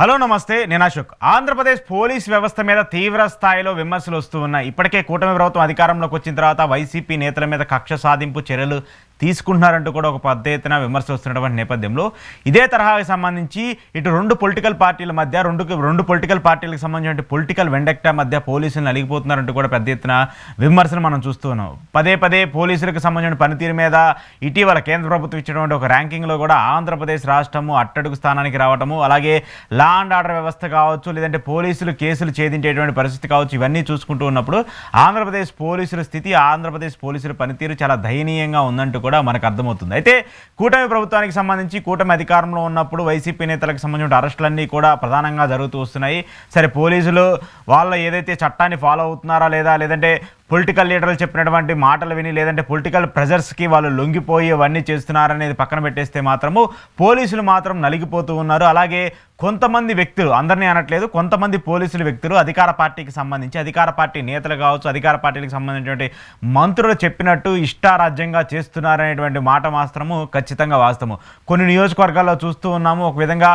Hello నమస్తే నేను Ashok. Andhra Pradesh police వ్యవస్థ మీద తీవ్ర స్థాయిలో విమర్శలు వస్తూ ఉన్నాయి. ఇప్పటికే కూటమి ప్రభుత్వం అధికారంలోకి వచ్చిన తర్వాత వైసీపీ నేతల మీద కక్ష సాధింపు చర్యలు తీసుకుంటున్నారంటూ కూడా ఒక పెద్ద ఎత్తున విమర్శలు వస్తున్నటువంటి నేపథ్యంలో ఇదే తరహాకి సంబంధించి ఇటు రెండు పొలిటికల్ పార్టీల మధ్య రెండు పొలిటికల్ పార్టీలకు సంబంధించిన పొలిటికల్ వెండక్టా మధ్య పోలీసులు నలిగిపోతున్నారంటూ కూడా పెద్ద ఎత్తున విమర్శలు మనం చూస్తూ ఉన్నాం. పదే పదే పోలీసులకు సంబంధించిన పనితీరు మీద ఇటీవల కేంద్ర ప్రభుత్వం ఇచ్చినటువంటి ఒక ర్యాంకింగ్లో కూడా ఆంధ్రప్రదేశ్ రాష్ట్రము అట్టడుగు స్థానానికి రావటము, అలాగే లా అండ్ ఆర్డర్ వ్యవస్థ కావచ్చు, లేదంటే పోలీసులు కేసులు ఛేదించేటువంటి పరిస్థితి కావచ్చు, ఇవన్నీ చూసుకుంటూ ఉన్నప్పుడు ఆంధ్రప్రదేశ్ పోలీసుల స్థితి, ఆంధ్రప్రదేశ్ పోలీసుల పనితీరు చాలా దయనీయంగా ఉందంటూ కూడా మనకు అర్థమవుతుంది. అయితే కూటమి ప్రభుత్వానికి సంబంధించి కూటమి అధికారంలో ఉన్నప్పుడు వైసీపీ నేతలకు సంబంధించిన అరెస్టులన్నీ కూడా ప్రధానంగా జరుగుతూ వస్తున్నాయి. సరే, పోలీసులు వాళ్ళ ఏదైతే చట్టాన్ని ఫాలో అవుతున్నారా లేదా, లేదంటే పొలిటికల్ లీడర్లు చెప్పినటువంటి మాటలు విని, లేదంటే పొలిటికల్ ప్రెజర్స్కి వాళ్ళు లొంగిపోయి అవన్నీ చేస్తున్నారనేది పక్కన పెట్టేస్తే మాత్రము పోలీసులు మాత్రం నలిగిపోతూ ఉన్నారు. అలాగే కొంతమంది వ్యక్తులు, అందరినీ అనట్లేదు, కొంతమంది పోలీసులు వ్యక్తులు అధికార పార్టీకి సంబంధించి, అధికార పార్టీ నేతలు కావచ్చు, అధికార పార్టీలకు సంబంధించినటువంటి మంత్రులు చెప్పినట్టు ఇష్టారాజ్యంగా చేస్తున్నారనేటువంటి మాట మాత్రము ఖచ్చితంగా వాస్తవము. కొన్ని నియోజకవర్గాల్లో చూస్తూ ఉన్నాము. ఒక విధంగా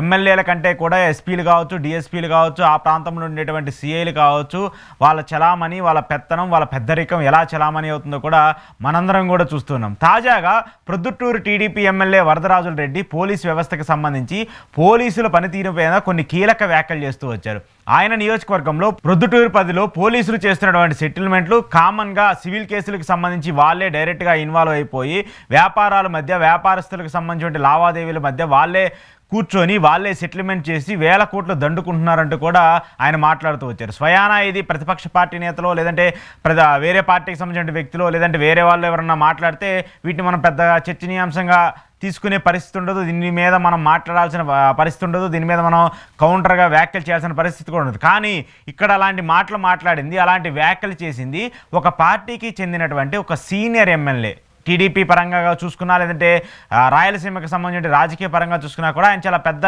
ఎమ్మెల్యేల కంటే కూడా ఎస్పీలు కావచ్చు, డిఎస్పీలు కావచ్చు, ఆ ప్రాంతంలో ఉండేటువంటి సిఐలు కావచ్చు, వాళ్ళ చలామణి, వాళ్ళ పెత్తనం, వాళ్ళ పెద్దరికం ఎలా చలామణి అవుతుందో కూడా మనందరం కూడా చూస్తున్నాం. తాజాగా Proddatur TDP MLA Varadarajulu Reddy police వ్యవస్థకు సంబంధించి పోలీసుల పనితీరు పైన కొన్ని కీలక వ్యాఖ్యలు చేస్తూ వచ్చారు. ఆయన నియోజకవర్గంలో ప్రొద్దుటూరు 10లో పోలీసులు చేస్తున్నటువంటి సెటిల్మెంట్లు కామన్గా సివిల్ కేసులకు సంబంధించి వాళ్ళే డైరెక్ట్గా ఇన్వాల్వ్ అయిపోయి వ్యాపారాల మధ్య, వ్యాపారస్తులకు సంబంధించిన లావాదేవీల మధ్య వాళ్ళే కూర్చొని వాళ్ళే సెటిల్మెంట్ చేసి వేల కోట్లు దండుకుంటున్నారంటూ కూడా ఆయన మాట్లాడుతూ వచ్చారు. స్వయానా ఇది ప్రతిపక్ష పార్టీ నేతలో, లేదంటే వేరే పార్టీకి సంబంధించిన వ్యక్తులు, లేదంటే వేరే వాళ్ళు ఎవరన్నా మాట్లాడితే వీటిని మనం పెద్దగా చర్చనీయాంశంగా తీసుకునే పరిస్థితి ఉండదు, దీని మీద మనం మాట్లాడాల్సిన పరిస్థితి ఉండదు, దీని మీద మనం కౌంటర్గా వ్యాఖ్యలు చేయాల్సిన పరిస్థితి కూడా ఉండదు. కానీ ఇక్కడ అలాంటి మాటలు మాట్లాడింది, అలాంటి వ్యాఖ్యలు చేసింది ఒక పార్టీకి చెందినటువంటి ఒక సీనియర్ ఎమ్మెల్యే. టీడీపీ పరంగా చూసుకున్నా, లేదంటే రాయలసీమకి సంబంధించిన రాజకీయ పరంగా చూసుకున్నా కూడా ఆయన చాలా పెద్ద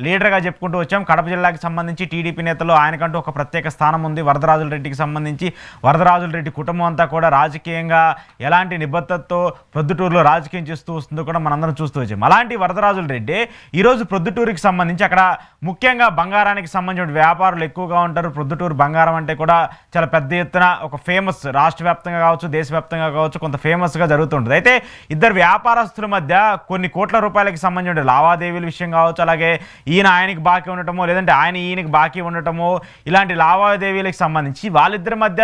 లీడర్గా చెప్పుకుంటూ వచ్చాం. కడప జిల్లాకి సంబంధించి టీడీపీ నేతలు ఆయనకంటూ ఒక ప్రత్యేక స్థానం ఉంది. వరదరాజుల రెడ్డికి సంబంధించి వరదరాజుల రెడ్డి కుటుంబం అంతా కూడా రాజకీయంగా ఎలాంటి నిబద్ధతతో ప్రొద్దుటూరులో రాజకీయం చేస్తూ వస్తుందో కూడా మనందరం చూస్తూ వచ్చాం. అలాంటి వరదరాజుల రెడ్డి ఈరోజు ప్రొద్దుటూరుకి సంబంధించి అక్కడ ముఖ్యంగా బంగారానికి సంబంధించిన వ్యాపారులు ఎక్కువగా ఉంటారు. ప్రొద్దుటూరు బంగారం అంటే కూడా చాలా పెద్ద ఎత్తున ఒక ఫేమస్, రాష్ట్ర వ్యాప్తంగా కావచ్చు, దేశవ్యాప్తంగా కావచ్చు, కొంత ఫేమస్గా జరుగుతుంది. అయితే ఇద్దరు వ్యాపారస్తుల మధ్య కొన్ని కోట్ల రూపాయలకి సంబంధించిన లావాదేవీల విషయం కావచ్చు, అలాగే ఈయన ఆయనకి బాకీ ఉండటమో, లేదంటే ఆయన ఈయనకి బాకీ ఉండటమో, ఇలాంటి లావాదేవీలకు సంబంధించి వాళ్ళిద్దరి మధ్య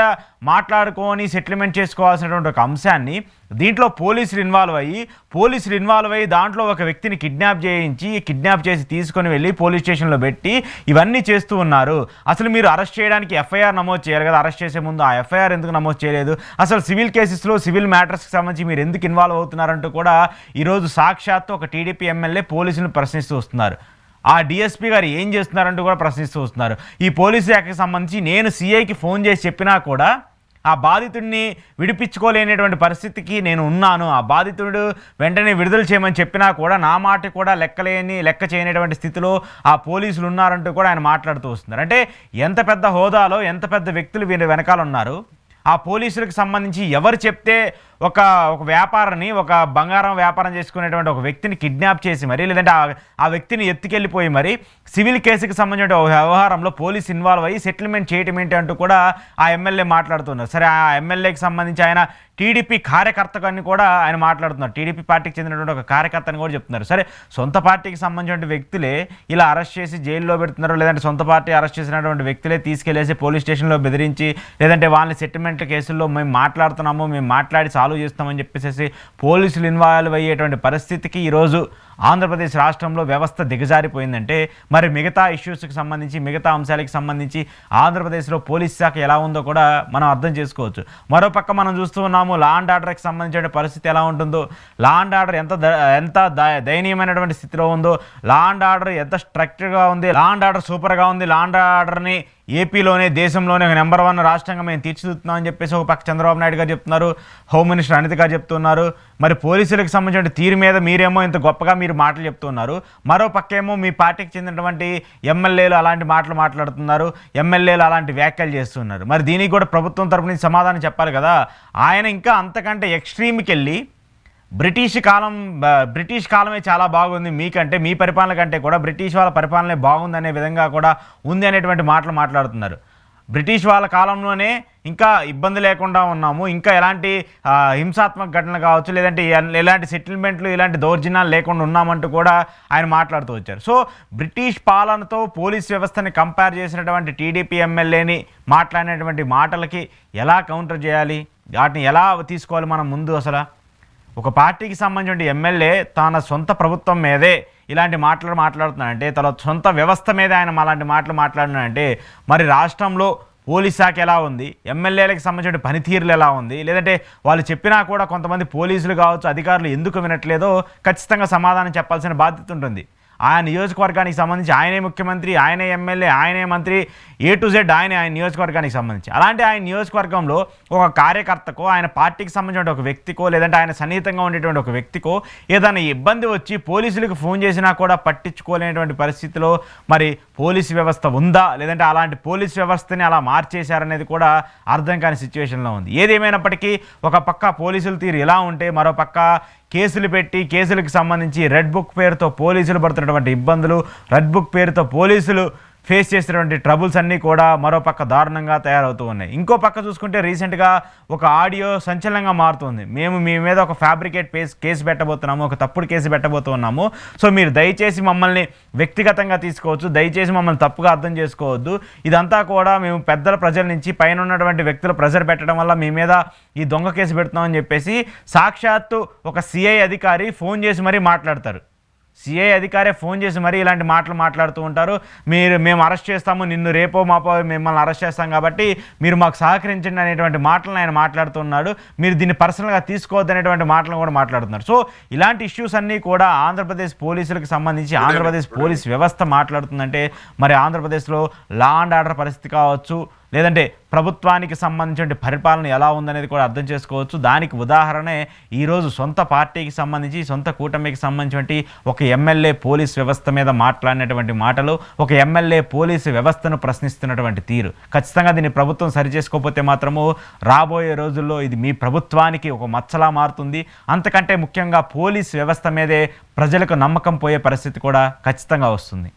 మాట్లాడుకొని సెటిల్మెంట్ చేసుకోవాల్సినటువంటి ఒక అంశాన్ని దీంట్లో పోలీసులు ఇన్వాల్వ్ అయ్యి దాంట్లో ఒక వ్యక్తిని కిడ్నాప్ చేసి తీసుకొని వెళ్ళి పోలీస్ స్టేషన్లో పెట్టి ఇవన్నీ చేస్తూ ఉన్నారు. అసలు మీరు అరెస్ట్ చేయడానికి ఎఫ్ఐఆర్ నమోదు చేయాలి కదా, అరెస్ట్ చేసే ముందు ఆ ఎఫ్ఐఆర్ ఎందుకు నమోదు చేయలేదు, అసలు సివిల్ కేసెస్లో సివిల్ మ్యాటర్స్కి సంబంధించి మీరు ఎందుకు ఇన్వాల్వ్ అవుతున్నారంటూ కూడా ఈరోజు సాక్షాత్తు ఒక టీడీపీ ఎమ్మెల్యే పోలీసులను ప్రశ్నిస్తూ వస్తున్నారు. ఆ డిఎస్పీ గారు ఏం చేస్తున్నారంటూ కూడా ప్రశ్నిస్తూ వస్తున్నారు. ఈ పోలీసు శాఖకి సంబంధించి నేను సిఐకి ఫోన్ చేసి చెప్పినా కూడా ఆ బాధితుడిని విడిపించుకోలేనటువంటి పరిస్థితికి నేను ఉన్నాను, ఆ బాధితుడు వెంటనే విడుదల చేయమని చెప్పినా కూడా నా మాట కూడా లెక్క చేయనటువంటి స్థితిలో ఆ పోలీసులు ఉన్నారంటూ కూడా ఆయన మాట్లాడుతూ వస్తున్నారు. అంటే ఎంత పెద్ద హోదాలో, ఎంత పెద్ద వ్యక్తులు వీరి వెనకాల ఉన్నారు. ఆ పోలీసులకు సంబంధించి ఎవరు చెప్తే ఒక వ్యాపారాన్ని, ఒక బంగారం వ్యాపారం చేసుకునేటువంటి ఒక వ్యక్తిని కిడ్నాప్ చేసి మరి, లేదంటే ఆ వ్యక్తిని ఎత్తుకెళ్ళిపోయి మరి సివిల్ కేసుకి సంబంధించిన వ్యవహారంలో పోలీసు ఇన్వాల్వ్ అయ్యి సెటిల్మెంట్ చేయటం ఏంటి అంటూ కూడా ఆ ఎమ్మెల్యే మాట్లాడుతున్నారు. సరే, ఆ ఎమ్మెల్యేకి సంబంధించి ఆయన టీడీపీ కార్యకర్తని కూడా ఆయన మాట్లాడుతున్నారు. టీడీపీ పార్టీకి చెందినటువంటి ఒక కార్యకర్తని కూడా చెప్తున్నారు. సరే, సొంత పార్టీకి సంబంధించిన వ్యక్తులే ఇలా అరెస్ట్ చేసి జైల్లో పెడుతున్నారు, లేదంటే సొంత పార్టీ అరెస్ట్ చేసినటువంటి వ్యక్తులే తీసుకెళ్లేసి పోలీస్ స్టేషన్లో బెదిరించి, లేదంటే వాళ్ళని సెటిల్మెంట్ కేసుల్లో మేము మాట్లాడుతున్నాము, మేము మాట్లాడి సాల్వ్ చేస్తామని చెప్పేసి పోలీసులు ఇన్వాల్వ్ అయ్యేటువంటి పరిస్థితికి ఈరోజు ఆంధ్రప్రదేశ్ రాష్ట్రంలో వ్యవస్థ దిగజారిపోయిందంటే మరి మిగతా ఇష్యూస్కి సంబంధించి, మిగతా అంశాలకు సంబంధించి ఆంధ్రప్రదేశ్లో పోలీస్ శాఖ ఎలా ఉందో కూడా మనం అర్థం చేసుకోవచ్చు. మరోపక్క మనం చూస్తూ ఉన్నాము, లా అండ్ ఆర్డర్కి సంబంధించిన పరిస్థితి ఎలా ఉంటుందో, లా అండ్ ఆర్డర్ ఎంత దయనీయమైనటువంటి స్థితిలో ఉందో, లా అండ్ ఆర్డర్ ఎంత స్ట్రక్చర్గా ఉంది, లా అండ్ ఆర్డర్ సూపర్గా ఉంది, లా అండ్ ఆర్డర్ని ఏపీలోనే, దేశంలోనే ఒక నెంబర్ 1 రాష్ట్రంగా మేము తీర్చిదిద్దుతున్నామని చెప్పేసి ఒక పక్క చంద్రబాబు నాయుడు గారు చెప్తున్నారు, హోమ్ మినిస్టర్ అనిత గారు చెప్తున్నారు. మరి పోలీసులకు సంబంధించిన తీరు మీద మీరేమో ఇంత గొప్పగా మీరు మాటలు చెప్తున్నారు, మరో పక్కేమో మీ పార్టీకి చెందినటువంటి ఎమ్మెల్యేలు అలాంటి మాటలు మాట్లాడుతున్నారు, ఎమ్మెల్యేలు అలాంటి వ్యాఖ్యలు చేస్తున్నారు. మరి దీనికి కూడా ప్రభుత్వం తరపు నుంచి సమాధానం చెప్పాలి కదా. ఆయన ఇంకా అంతకంటే ఎక్స్ట్రీమ్కి వెళ్ళి బ్రిటిష్ కాలమే చాలా బాగుంది మీకంటే, మీ పరిపాలన కంటే కూడా బ్రిటిష్ వాళ్ళ పరిపాలనే బాగుందనే విధంగా కూడా ఉంది అనేటువంటి మాటలు మాట్లాడుతున్నారు. బ్రిటిష్ వాళ్ళ కాలంలోనే ఇంకా ఇబ్బంది లేకుండా ఉన్నాము, ఇంకా ఎలాంటి హింసాత్మక ఘటనలు కావచ్చు, లేదంటే ఎలాంటి సెటిల్మెంట్లు, ఇలాంటి దౌర్జన్యాలు లేకుండా ఉన్నామంటూ కూడా ఆయన మాట్లాడుతూ వచ్చారు. సో బ్రిటిష్ పాలనతో పోలీస్ వ్యవస్థని కంపేర్ చేసినటువంటి టీడీపీ ఎమ్మెల్యేని మాట్లాడినటువంటి మాటలకి ఎలా కౌంటర్ చేయాలి, వాటిని ఎలా తీసుకోవాలి మనం ముందు? అసలు ఒక పార్టీకి సంబంధించిన ఎమ్మెల్యే తన సొంత ప్రభుత్వం మీదే ఇలాంటి మాటలు మాట్లాడుతున్నాడంటే, తన సొంత వ్యవస్థ మీద ఆయన అలాంటి మాటలు మాట్లాడినాడంటే, మరి రాష్ట్రంలో పోలీస్ శాఖ ఎలా ఉంది, ఎమ్మెల్యేలకు సంబంధించిన పనితీరులు ఎలా ఉంది, లేదంటే వాళ్ళు చెప్పినా కూడా కొంతమంది పోలీసులు కావచ్చు, అధికారులు ఎందుకు వినట్లేదో ఖచ్చితంగా సమాధానం చెప్పాల్సిన బాధ్యత ఉంటుంది. ఆయన నియోజకవర్గానికి సంబంధించి ఆయనే ముఖ్యమంత్రి, ఆయనే ఎమ్మెల్యే, ఆయనే మంత్రి, A to Z ఆయన నియోజకవర్గానికి సంబంధించి. అలాంటి ఆయన నియోజకవర్గంలో ఒక కార్యకర్తకో, ఆయన పార్టీకి సంబంధించిన ఒక వ్యక్తికో, లేదంటే ఆయన సన్నిహితంగా ఉండేటువంటి ఒక వ్యక్తికో ఏదైనా ఇబ్బంది వచ్చి పోలీసులకు ఫోన్ చేసినా కూడా పట్టించుకోలేనటువంటి పరిస్థితిలో మరి పోలీసు వ్యవస్థ ఉందా, లేదంటే అలాంటి పోలీస్ వ్యవస్థని అలా మార్చేశారనేది కూడా అర్థం కాని సిచ్యువేషన్లో ఉంది. ఏదేమైనప్పటికీ ఒక పక్క పోలీసుల తీరు ఇలా ఉంటే, మరో పక్క కేసులు పెట్టి కేసులకు సంబంధించి రెడ్ బుక్ పేరుతో పోలీసులు పడుతున్నటువంటి ఇబ్బందులు, రెడ్ బుక్ పేరుతో పోలీసులు ఫేస్ చేసినటువంటి ట్రబుల్స్ అన్నీ కూడా మరో పక్క దారుణంగా తయారవుతూ ఉన్నాయి. ఇంకో పక్క చూసుకుంటే రీసెంట్గా ఒక ఆడియో సంచలనంగా మారుతుంది. మేము మీ మీద ఒక ఫ్యాబ్రికేట్ కేసు పెట్టబోతున్నాము, ఒక తప్పుడు కేసు పెట్టబోతున్నాము, సో మీరు దయచేసి మమ్మల్ని వ్యక్తిగతంగా తీసుకోవచ్చు, దయచేసి మమ్మల్ని తప్పుగా అర్థం చేసుకోవద్దు, ఇదంతా కూడా మేము పెద్దల ప్రజల నుంచి పైన ఉన్నటువంటి వ్యక్తులు ప్రెజర్ పెట్టడం వల్ల మీ మీద ఈ దొంగ కేసు పెడుతున్నామని చెప్పేసి సాక్షాత్తు ఒక సిఐ అధికారి ఫోన్ చేసి మరీ మాట్లాడతారు. సిఐ అధికారే ఫోన్ చేసి మరీ ఇలాంటి మాటలు మాట్లాడుతూ ఉంటారు. మేము అరెస్ట్ చేస్తాము, నిన్ను రేపో మాపో మిమ్మల్ని అరెస్ట్ చేస్తాం, కాబట్టి మీరు మాకు సహకరించండి అనేటువంటి మాటలను ఆయన మాట్లాడుతున్నాడు. మీరు దీన్ని పర్సనల్గా తీసుకోవద్దు అనేటువంటి మాటలను కూడా మాట్లాడుతున్నారు. సో ఇలాంటి ఇష్యూస్ అన్నీ కూడా ఆంధ్రప్రదేశ్ పోలీసులకు సంబంధించి ఆంధ్రప్రదేశ్ పోలీస్ వ్యవస్థ మాట్లాడుతుందంటే, మరి ఆంధ్రప్రదేశ్లో లా అండ్ ఆర్డర్ పరిస్థితి కావచ్చు, లేదంటే ప్రభుత్వానికి సంబంధించిన పరిపాలన ఎలా ఉందనేది కూడా అర్థం చేసుకోవచ్చు. దానికి ఉదాహరణే ఈరోజు సొంత పార్టీకి సంబంధించి, సొంత కూటమికి సంబంధించి ఒక ఎమ్మెల్యే పోలీస్ వ్యవస్థ మీద మాట్లాడినటువంటి మాటలు, ఒక ఎమ్మెల్యే పోలీసు వ్యవస్థను ప్రశ్నిస్తున్నటువంటి తీరు. ఖచ్చితంగా దీన్ని ప్రభుత్వం సరిచేసుకోకపోతే మాత్రము రాబోయే రోజుల్లో ఇది మీ ప్రభుత్వానికి ఒక మచ్చలా మారుతుంది. అంతకంటే ముఖ్యంగా పోలీస్ వ్యవస్థ మీదే ప్రజలకు నమ్మకం పోయే పరిస్థితి కూడా ఖచ్చితంగా వస్తుంది.